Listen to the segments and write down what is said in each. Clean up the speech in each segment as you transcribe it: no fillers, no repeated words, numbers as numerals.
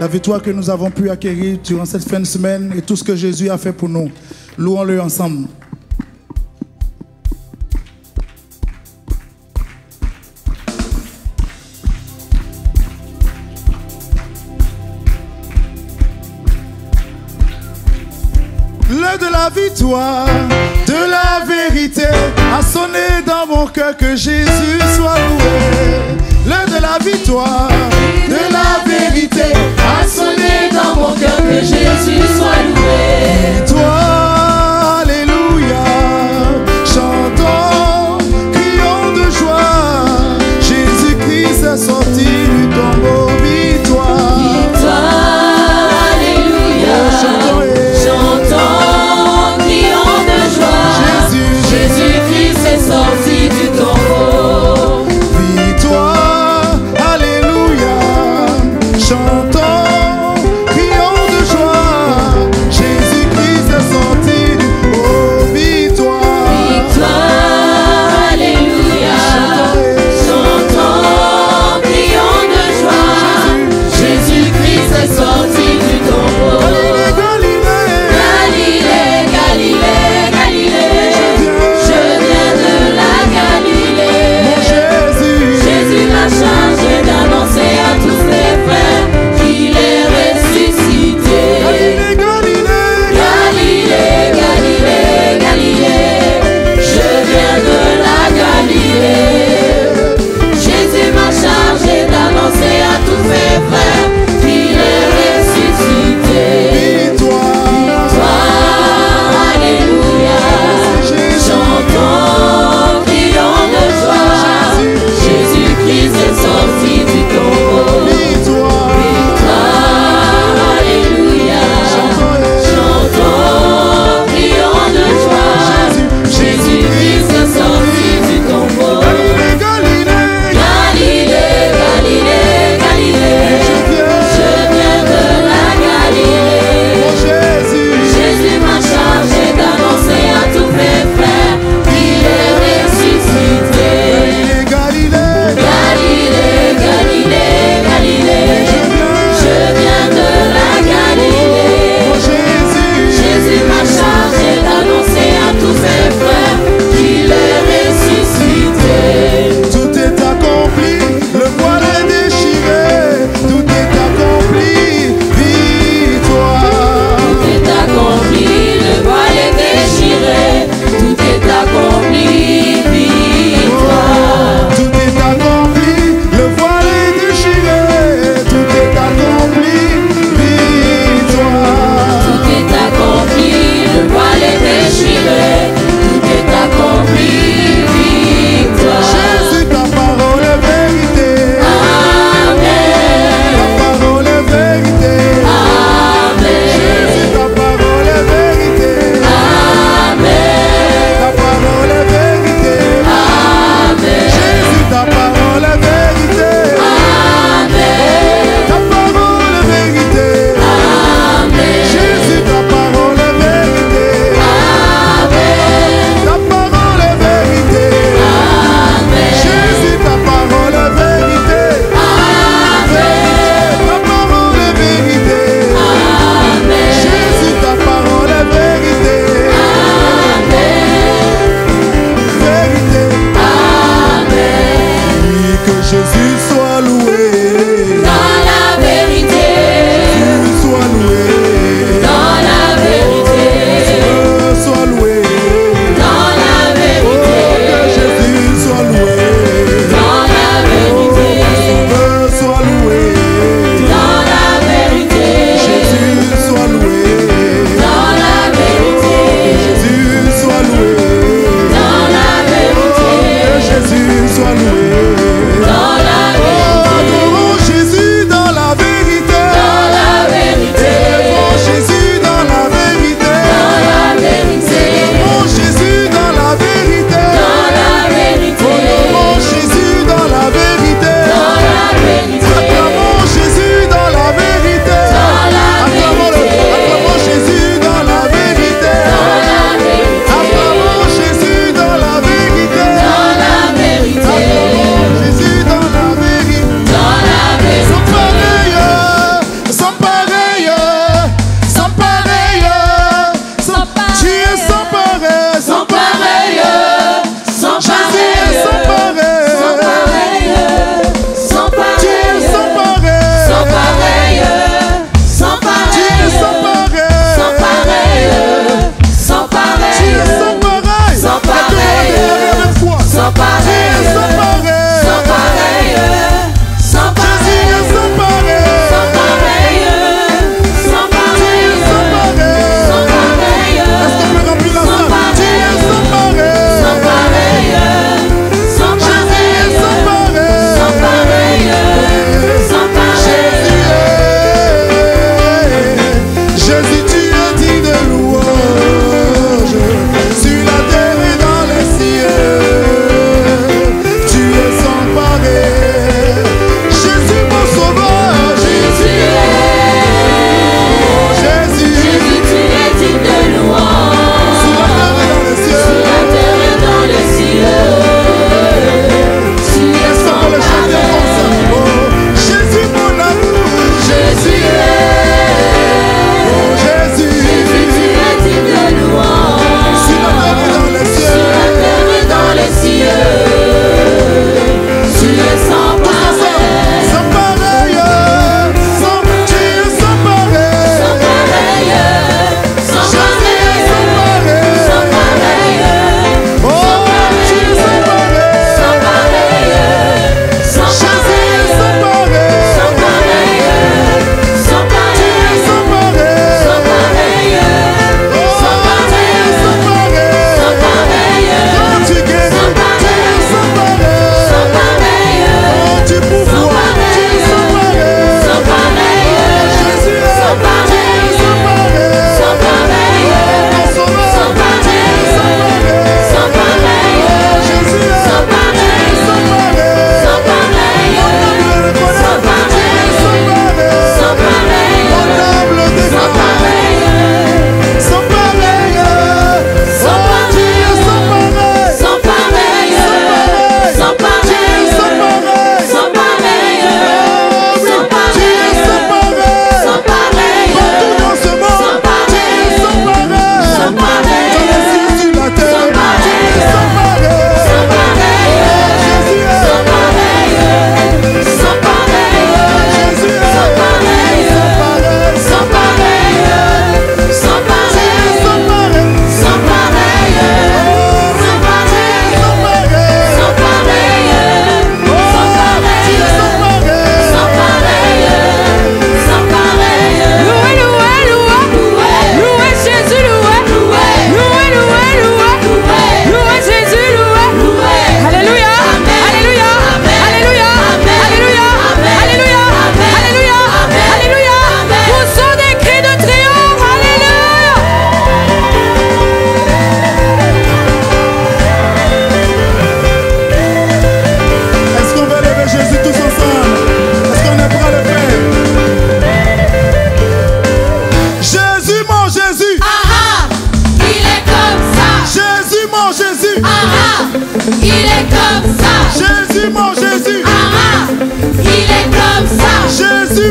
la victoire que nous avons pu acquérir durant cette fin de semaine et tout ce que Jésus a fait pour nous. Louons-le ensemble. L'heure de la victoire, de la vérité a sonné dans mon cœur, que Jésus soit loué. L'heure de la victoire, de la vérité a sonné dans mon cœur, que Jésus soit loué. Toi, alléluia, chantons, crions de joie. Jésus-Christ est sorti du tombeau. Victoire, victoire, alléluia, chantons, crions de joie. Jésus-Christ est sorti du tombeau. Victoire, alléluia,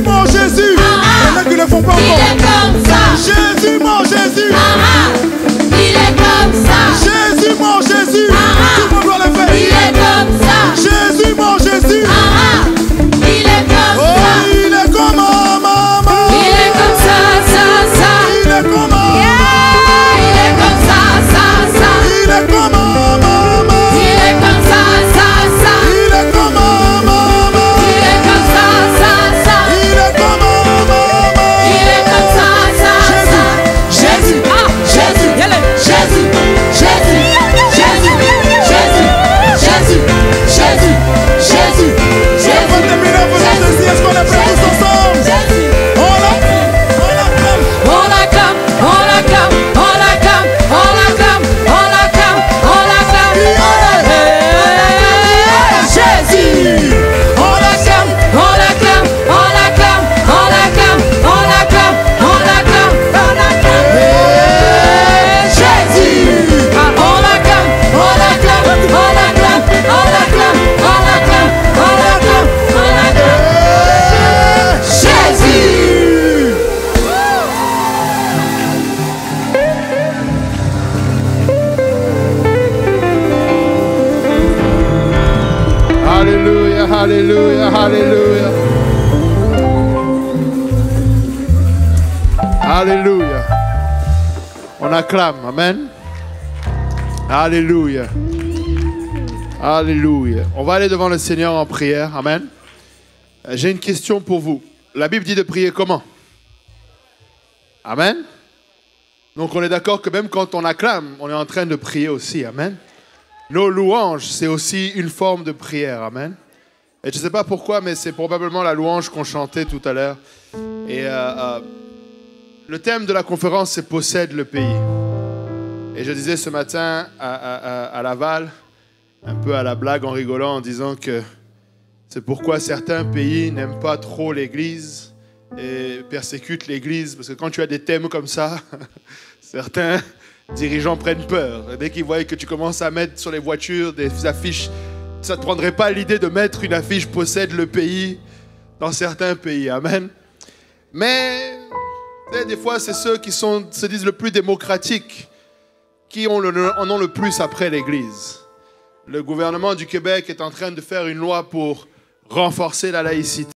Jésus, mon Jésus. Il y en a qui ne le font pas Il encore. est comme ça. Jésus, mon Jésus. Il est comme ça. Jésus, mon Jésus. Tout le monde doit le faire. Il est comme ça. Jésus, mon Jésus. Il est comme Oh, ça. il est comme maman. Il est comme ça, ça. Il est comme maman. Il est comme ça, ça. Il est comme maman. Il est comme ça, ça. Il est comme maman. Il est comme ça, ça. Il est comme maman. Il est comme ça, ça. Jésus, Jésus, Jésus, Jésus, Jésus, Jésus, Jésus, Jésus, Jésus, Avant de terminer, faisons ceci. Est-ce qu'on est prêts tous ensemble? Jésus. On l'acclame. On l'acclame, on l'acclame, on l'acclame, on l'acclame, on l'acclame, on l'acclame, Jésus. On l'acclame, on l'acclame, on l'acclame, on l'acclame, on l'acclame, on l'acclame, on l'acclame, Jésus. On l'acclame, on l'acclame, on l'acclame, on l'acclame, on l'acclame, on l'acclame, on l'acclame, Jésus. Alléluia, alléluia, alléluia. Alléluia. On acclame, amen. Alléluia. Alléluia. On va aller devant le Seigneur en prière, amen. J'ai une question pour vous. La Bible dit de prier comment? Amen. Donc on est d'accord que même quand on acclame, on est en train de prier aussi, amen. Nos louanges, c'est aussi une forme de prière, amen. Et je ne sais pas pourquoi, mais c'est probablement la louange qu'on chantait tout à l'heure. Et le thème de la conférence, c'est « Possède le pays ». Et je disais ce matin à Laval, un peu à la blague en rigolant, en disant que c'est pourquoi certains pays n'aiment pas trop l'Église et persécutent l'Église. Parce que quand tu as des thèmes comme ça, certains dirigeants prennent peur. Et dès qu'ils voient que tu commences à mettre sur les voitures des affiches, ça ne te prendrait pas l'idée de mettre une affiche « Possède le pays » dans certains pays. Amen. Mais des fois, c'est ceux qui se disent le plus démocratiques qui en ont le plus après l'Église. Le gouvernement du Québec est en train de faire une loi pour renforcer la laïcité.